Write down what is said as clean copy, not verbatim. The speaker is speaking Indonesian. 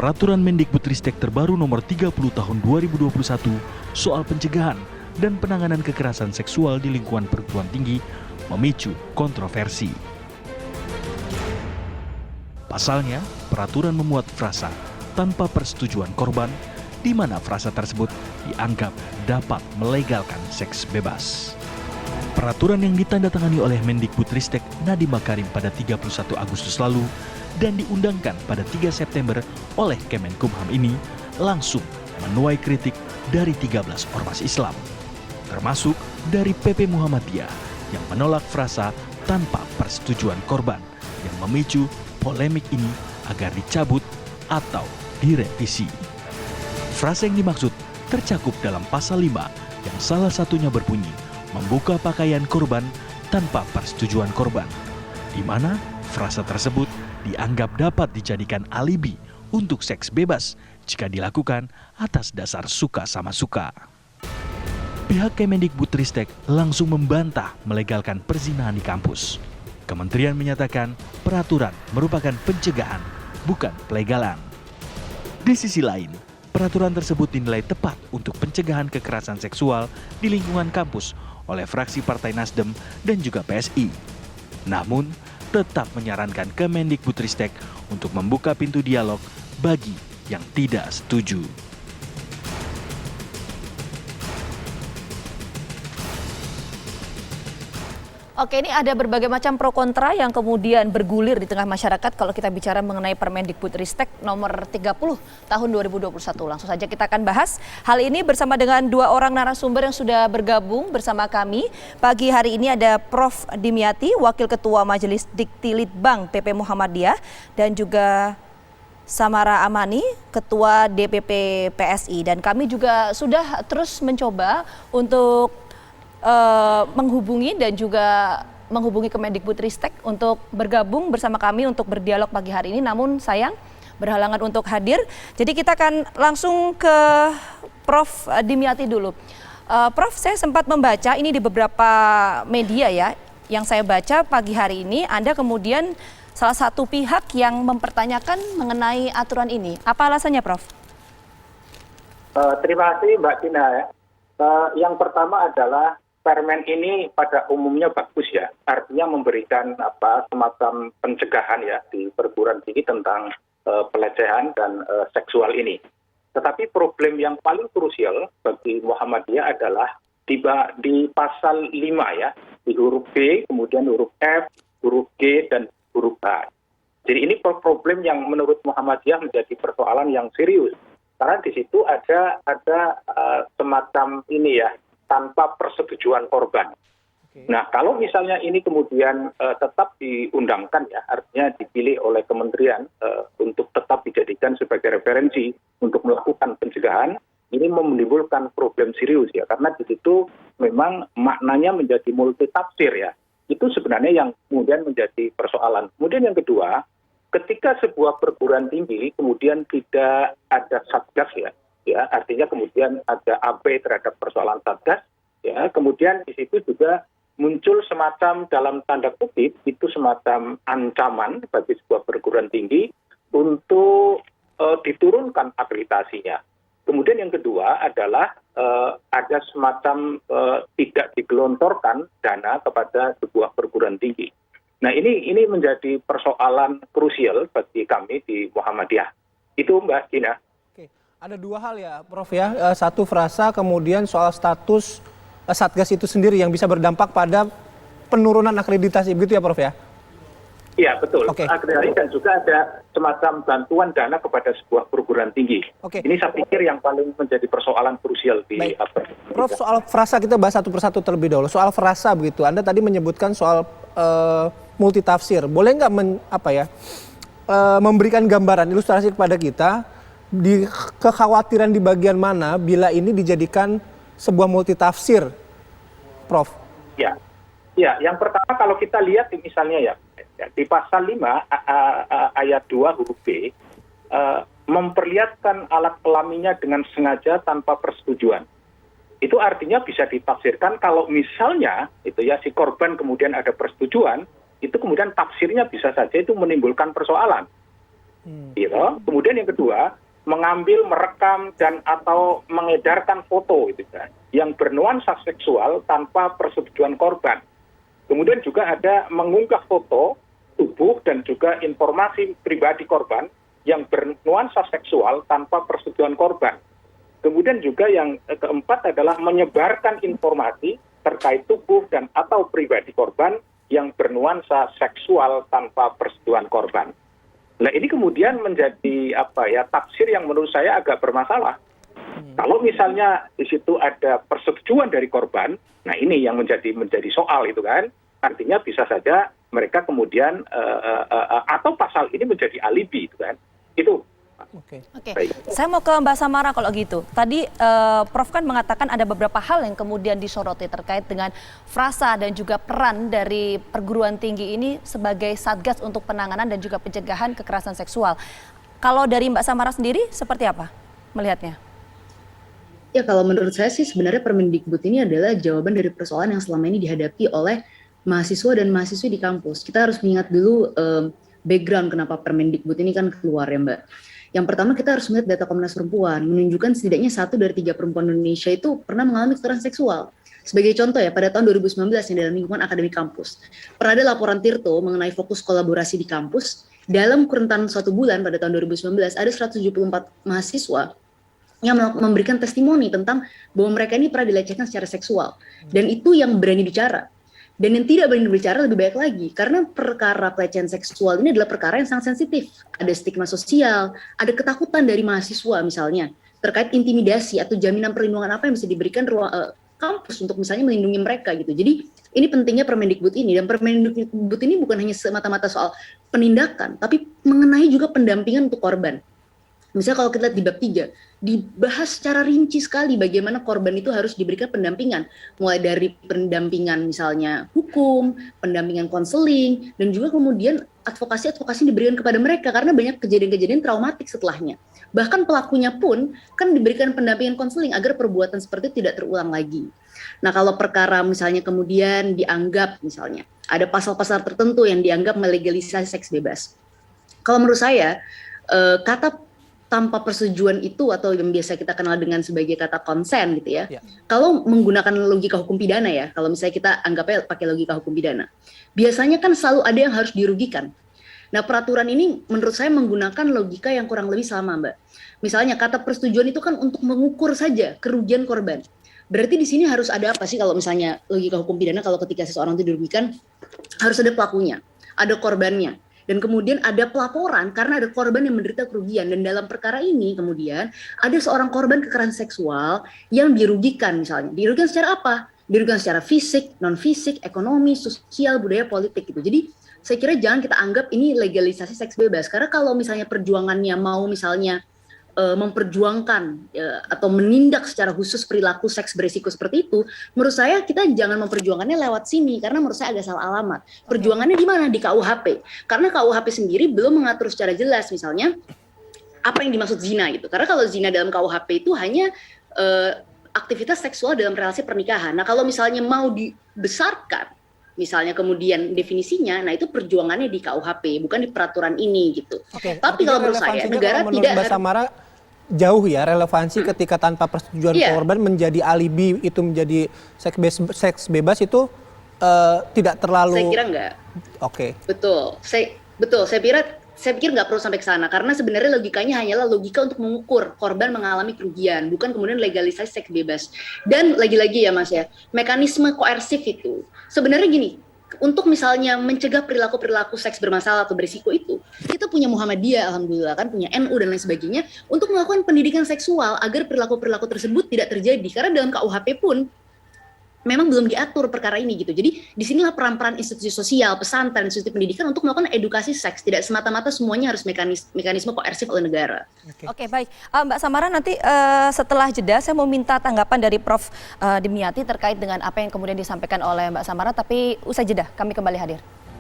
Peraturan Mendikbudristek terbaru nomor 30 tahun 2021 soal pencegahan dan penanganan kekerasan seksual di lingkungan perguruan tinggi memicu kontroversi. Pasalnya, peraturan memuat frasa tanpa persetujuan korban, di mana frasa tersebut dianggap dapat melegalkan seks bebas. Peraturan yang ditandatangani oleh Mendikbudristek Nadiem Makarim pada 31 Agustus lalu dan diundangkan pada 3 September oleh Kemenkumham ini langsung menuai kritik dari 13 ormas Islam, termasuk dari PP Muhammadiyah yang menolak frasa tanpa persetujuan korban yang memicu polemik ini agar dicabut atau direvisi. Frasa yang dimaksud tercakup dalam pasal 5 yang salah satunya berbunyi membuka pakaian korban tanpa persetujuan korban, di mana frasa tersebut dianggap dapat dijadikan alibi untuk seks bebas jika dilakukan atas dasar suka sama suka. Pihak Kemendikbudristek langsung membantah melegalkan perzinahan di kampus. Kementerian menyatakan peraturan merupakan pencegahan, bukan pelegalan. Di sisi lain, peraturan tersebut dinilai tepat untuk pencegahan kekerasan seksual di lingkungan kampus oleh fraksi Partai Nasdem dan juga PSI. Namun, tetap menyarankan Kemendikbudristek untuk membuka pintu dialog bagi yang tidak setuju. Oke, ini ada berbagai macam pro kontra yang kemudian bergulir di tengah masyarakat kalau kita bicara mengenai Permendikbudristek nomor 30 tahun 2021. Langsung saja kita akan bahas hal ini bersama dengan dua orang narasumber yang sudah bergabung bersama kami. Pagi hari ini ada Prof. Dimyati, Wakil Ketua Majelis Diktilitbang PP Muhammadiyah, dan juga Samara Amani, Ketua DPP PSI. Dan kami juga sudah terus mencoba untuk menghubungi dan juga menghubungi Kemendikbudristek untuk bergabung bersama kami untuk berdialog pagi hari ini, namun sayang berhalangan untuk hadir. Jadi kita akan langsung ke Prof. Dimyati dulu. Prof, saya sempat membaca ini di beberapa media ya, yang saya baca pagi hari ini Anda kemudian salah satu pihak yang mempertanyakan mengenai aturan ini. Apa alasannya, Prof? Terima kasih Mbak Tina ya. Yang pertama adalah Permen ini pada umumnya bagus ya, artinya memberikan semacam pencegahan ya di perguruan tinggi tentang pelecehan dan seksual ini. Tetapi problem yang paling krusial bagi Muhammadiyah adalah di pasal 5 ya, di huruf B, kemudian huruf F, huruf G, dan huruf H. Jadi ini problem yang menurut Muhammadiyah menjadi persoalan yang serius. Karena di situ ada semacam ini ya, tanpa persetujuan korban. Nah, kalau misalnya ini kemudian tetap diundangkan ya, artinya dipilih oleh kementerian untuk tetap dijadikan sebagai referensi untuk melakukan pencegahan, ini menimbulkan problem serius ya, karena di situ memang maknanya menjadi multitafsir ya. Itu sebenarnya yang kemudian menjadi persoalan. Kemudian yang kedua, ketika sebuah perguruan tinggi kemudian tidak ada satgas ya, artinya kemudian ada AB terhadap persoalan satgas, ya, kemudian di situ juga muncul semacam dalam tanda kutip itu semacam ancaman bagi sebuah perguruan tinggi untuk diturunkan akreditasinya. Kemudian yang kedua adalah ada semacam tidak digelontorkan dana kepada sebuah perguruan tinggi. Nah ini menjadi persoalan krusial bagi kami di Muhammadiyah. Itu Mbak Gina. Ada dua hal ya Prof ya, satu frasa kemudian soal status Satgas itu sendiri yang bisa berdampak pada penurunan akreditasi, begitu ya Prof ya? Iya betul, Oke. akreditasi dan juga ada semacam bantuan dana kepada sebuah perguruan tinggi. Oke. Ini saya pikir yang paling menjadi persoalan krusial di Prof, soal frasa kita bahas satu persatu terlebih dahulu. Soal frasa begitu, Anda tadi menyebutkan soal multitafsir. Boleh nggak memberikan gambaran, ilustrasi kepada kita di kekhawatiran di bagian mana bila ini dijadikan sebuah multitafsir, Prof? Ya, yang pertama kalau kita lihat misalnya ya di pasal 5 ayat 2 huruf B memperlihatkan alat kelaminnya dengan sengaja tanpa persetujuan. Itu artinya bisa ditafsirkan kalau misalnya itu ya si korban kemudian ada persetujuan, itu kemudian tafsirnya bisa saja itu menimbulkan persoalan. Gitu. Kemudian yang kedua, mengambil, merekam dan atau mengedarkan foto gitu kan, yang bernuansa seksual tanpa persetujuan korban. Kemudian juga ada mengunggah foto tubuh dan juga informasi pribadi korban yang bernuansa seksual tanpa persetujuan korban. Kemudian juga yang keempat adalah menyebarkan informasi terkait tubuh dan atau pribadi korban yang bernuansa seksual tanpa persetujuan korban. Nah ini kemudian menjadi tafsir yang menurut saya agak bermasalah. Kalau misalnya di situ ada persetujuan dari korban, nah ini yang menjadi soal itu kan. Artinya bisa saja mereka kemudian atau pasal ini menjadi alibi itu kan. Itu. Oke, saya mau ke Mbak Samara kalau gitu. Tadi Prof kan mengatakan ada beberapa hal yang kemudian disoroti terkait dengan frasa dan juga peran dari perguruan tinggi ini sebagai satgas untuk penanganan dan juga pencegahan kekerasan seksual. Kalau dari Mbak Samara sendiri seperti apa melihatnya? Ya kalau menurut saya sih sebenarnya Permendikbud ini adalah jawaban dari persoalan yang selama ini dihadapi oleh mahasiswa dan mahasiswi di kampus. Kita harus mengingat dulu background kenapa Permendikbud ini kan keluar ya Mbak. Yang pertama kita harus melihat data Komnas Perempuan menunjukkan setidaknya 1 dari 3 perempuan Indonesia itu pernah mengalami kekerasan seksual. Sebagai contoh ya, pada tahun 2019 yang dalam lingkungan akademik kampus, pernah ada laporan Tirto mengenai fokus kolaborasi di kampus. Dalam rentan 1 bulan pada tahun 2019 ada 174 mahasiswa yang memberikan testimoni tentang bahwa mereka ini pernah dilecehkan secara seksual. Dan itu yang berani bicara. Dan yang tidak berani berbicara lebih baik lagi, karena perkara pelecehan seksual ini adalah perkara yang sangat sensitif. Ada stigma sosial, ada ketakutan dari mahasiswa misalnya, terkait intimidasi atau jaminan perlindungan apa yang bisa diberikan kampus untuk misalnya melindungi mereka gitu. Jadi ini pentingnya Permendikbud ini, dan Permendikbud ini bukan hanya semata-mata soal penindakan, tapi mengenai juga pendampingan untuk korban. Misalnya kalau kita lihat di bab 3, dibahas secara rinci sekali bagaimana korban itu harus diberikan pendampingan. Mulai dari pendampingan misalnya hukum, pendampingan konseling, dan juga kemudian advokasi-advokasi diberikan kepada mereka karena banyak kejadian-kejadian traumatik setelahnya. Bahkan pelakunya pun kan diberikan pendampingan konseling agar perbuatan seperti itu tidak terulang lagi. Nah kalau perkara misalnya kemudian dianggap misalnya ada pasal-pasal tertentu yang dianggap melegalisasi seks bebas. Kalau menurut saya kata tanpa persetujuan itu atau yang biasa kita kenal dengan sebagai kata konsen gitu ya. Kalau menggunakan logika hukum pidana ya, kalau misalnya kita anggapnya pakai logika hukum pidana, biasanya kan selalu ada yang harus dirugikan. Nah peraturan ini menurut saya menggunakan logika yang kurang lebih sama Mbak. Misalnya kata persetujuan itu kan untuk mengukur saja kerugian korban. Berarti di sini harus ada apa sih kalau misalnya logika hukum pidana, kalau ketika seseorang itu dirugikan harus ada pelakunya, ada korbannya. Dan kemudian ada pelaporan karena ada korban yang menderita kerugian. Dan dalam perkara ini kemudian ada seorang korban kekerasan seksual yang dirugikan misalnya. Dirugikan secara apa? Dirugikan secara fisik, non-fisik, ekonomi, sosial, budaya, politik gitu. Jadi saya kira jangan kita anggap ini legalisasi seks bebas. Karena kalau misalnya perjuangannya mau misalnya memperjuangkan atau menindak secara khusus perilaku seks berisiko seperti itu, menurut saya kita jangan memperjuangkannya lewat sini karena menurut saya agak salah alamat. Perjuangannya di mana? Di KUHP. Karena KUHP sendiri belum mengatur secara jelas misalnya apa yang dimaksud zina gitu. Karena kalau zina dalam KUHP itu hanya aktivitas seksual dalam relasi pernikahan. Nah, kalau misalnya mau dibesarkan misalnya kemudian definisinya, nah itu perjuangannya di KUHP, bukan di peraturan ini gitu. Tapi kalau menurut saya negara tidak Mbak Samara jauh ya relevansi ketika tanpa persetujuan korban menjadi alibi itu menjadi seks bebas itu tidak terlalu. Saya kira enggak. Betul. Saya pikir nggak perlu sampai ke sana karena sebenarnya logikanya hanyalah logika untuk mengukur korban mengalami kerugian, bukan kemudian legalisasi seks bebas. Dan lagi-lagi ya Mas ya, mekanisme koersif itu sebenarnya gini, untuk misalnya mencegah perilaku-perilaku seks bermasalah atau berisiko itu, kita punya Muhammadiyah, alhamdulillah kan, punya NU dan lain sebagainya untuk melakukan pendidikan seksual agar perilaku-perilaku tersebut tidak terjadi. Karena dalam KUHP pun memang belum diatur perkara ini gitu. Jadi disinilah peran-peran institusi sosial, pesantren, institusi pendidikan untuk melakukan edukasi seks. Tidak semata-mata semuanya harus mekanisme koersif oleh negara. Oke, baik. Mbak Samara nanti setelah jeda saya mau minta tanggapan dari Prof. Dimyati terkait dengan apa yang kemudian disampaikan oleh Mbak Samara. Tapi usai jeda kami kembali hadir.